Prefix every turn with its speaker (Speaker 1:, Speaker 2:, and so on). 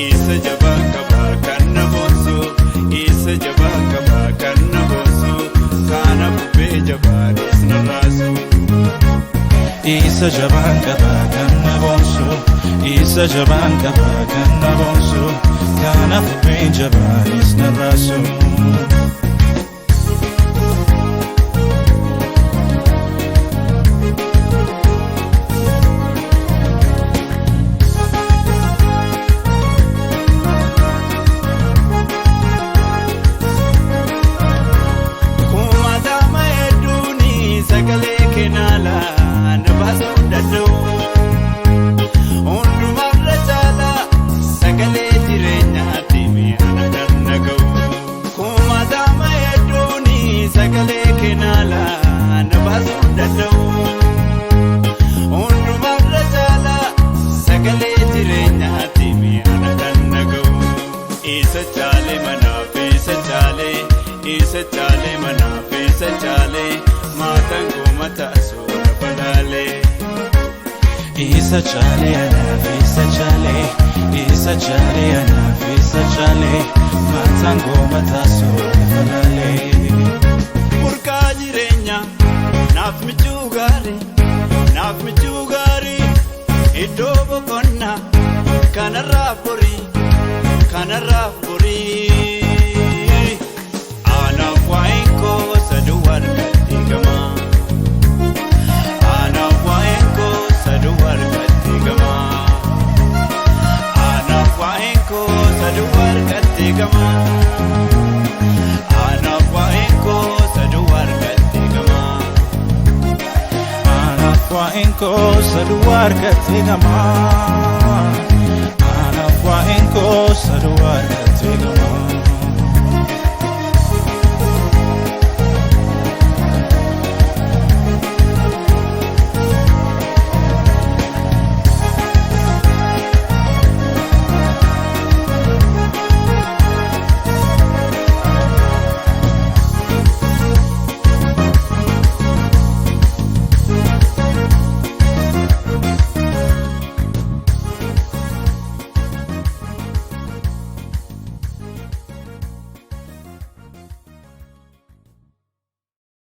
Speaker 1: isa jabaa qaba kan na boonsu isa jabaa qaba kan na boonsu kana bubbee jabaanis na raasu
Speaker 2: isa jabaa qaba kan na boonsu isa jabaa qaba kan na boonsu kana bubbee jabaanis na raasu isa chale manaaf isa chale maatan goomata soora balale isa chale anaaf isa chale isa chale anaaf isa chale maatan goomata soora balale
Speaker 1: burqaa jireenya naaf michuu gaarii iddoo boqonnaa kanarraa borii
Speaker 2: Ana kwa inko saduar katigama